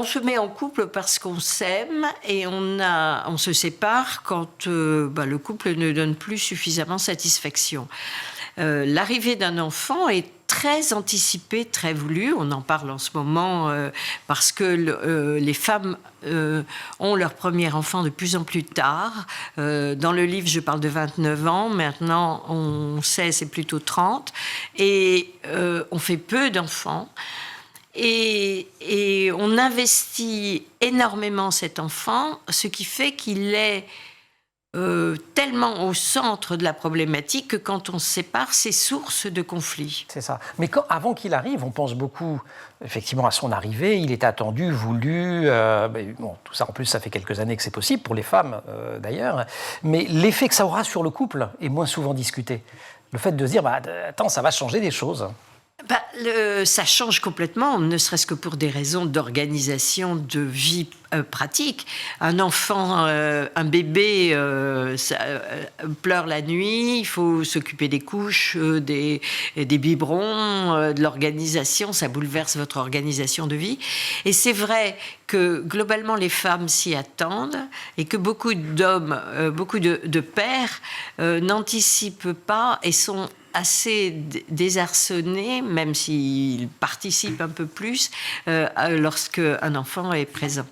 se met en couple parce qu'on s'aime et on se sépare quand le couple ne donne plus suffisamment satisfaction. L'arrivée d'un enfant est très anticipée, très voulue. On en parle en ce moment parce que les femmes ont leur premier enfant de plus en plus tard. Dans le livre, je parle de 29 ans. Maintenant, on sait, c'est plutôt 30. Et on fait peu d'enfants. Et on investit énormément cet enfant, ce qui fait qu'il est tellement au centre de la problématique que quand on se sépare, c'est source de conflit. C'est ça. Mais avant qu'il arrive, on pense beaucoup effectivement à son arrivée. Il est attendu, voulu. Tout ça, en plus, ça fait quelques années que c'est possible, pour les femmes d'ailleurs. Mais l'effet que ça aura sur le couple est moins souvent discuté. Le fait de se dire, attends, ça va changer des choses. Ça change complètement, ne serait-ce que pour des raisons d'organisation de vie pratique. Un enfant, un bébé pleure la nuit, il faut s'occuper des couches, des biberons, de l'organisation, ça bouleverse votre organisation de vie. Et c'est vrai que globalement les femmes s'y attendent et que beaucoup d'hommes, beaucoup de pères n'anticipent pas et sont assez désarçonnés, même s'ils participent un peu plus, lorsqu'un enfant est présent.